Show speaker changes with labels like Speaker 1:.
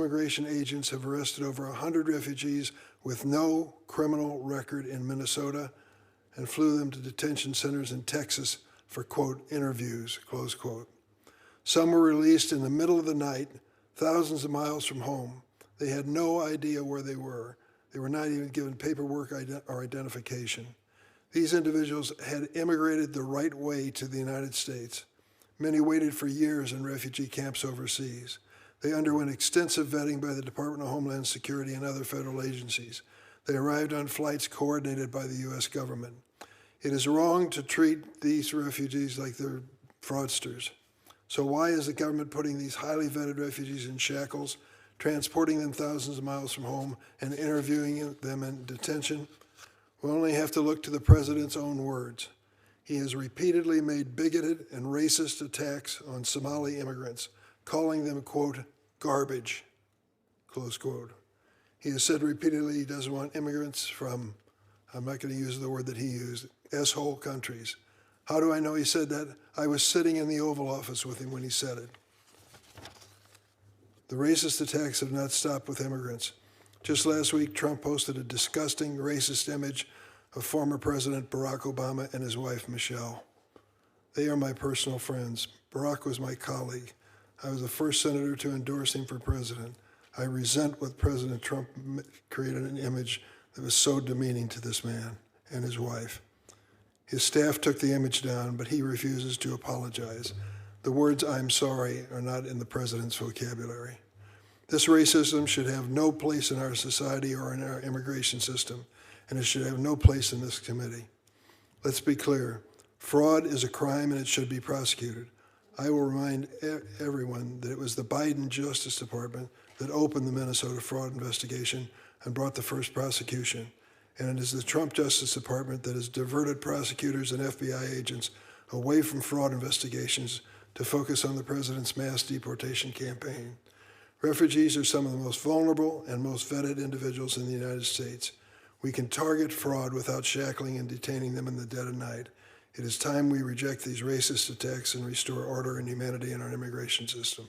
Speaker 1: Immigration agents have arrested over 100 refugees with no criminal record in Minnesota and flew them to detention centers in Texas for, quote, interviews, close quote. Some were released in the middle of the night, thousands of miles from home. They had no idea where they were. They were not even given paperwork or identification. These individuals had immigrated the right way to the United States. Many waited for years in refugee camps overseas. They underwent extensive vetting by the Department of Homeland Security and other federal agencies. They arrived on flights coordinated by the U.S. government. It is wrong to treat these refugees like they're fraudsters. So why is the government putting these highly vetted refugees in shackles, transporting them thousands of miles from home, and interviewing them in detention? We only have to look to the president's own words. He has repeatedly made bigoted and racist attacks on Somali immigrants, calling them, quote, garbage, close quote. He has said repeatedly he doesn't want immigrants from, I'm not going to use the word that he used, S-hole countries. How do I know he said that? I was sitting in the Oval Office with him when he said it. The racist attacks have not stopped with immigrants. Just last week, Trump posted a disgusting racist image of former President Barack Obama and his wife, Michelle. They are my personal friends. Barack was my colleague. I was the first senator to endorse him for president. I resent what President Trump created an image that was so demeaning to this man and his wife. His staff took the image down, but he refuses to apologize. The words "I'm sorry" are not in the president's vocabulary. This racism should have no place in our society or in our immigration system, and it should have no place in this committee. Let's be clear. Fraud is a crime and it should be prosecuted. I will remind everyone that it was the Biden Justice Department that opened the Minnesota fraud investigation and brought the first prosecution. And it is the Trump Justice Department that has diverted prosecutors and FBI agents away from fraud investigations to focus on the president's mass deportation campaign. Refugees are some of the most vulnerable and most vetted individuals in the United States. We can target fraud without shackling and detaining them in the dead of night. It is time we reject these racist attacks and restore order and humanity in our immigration system.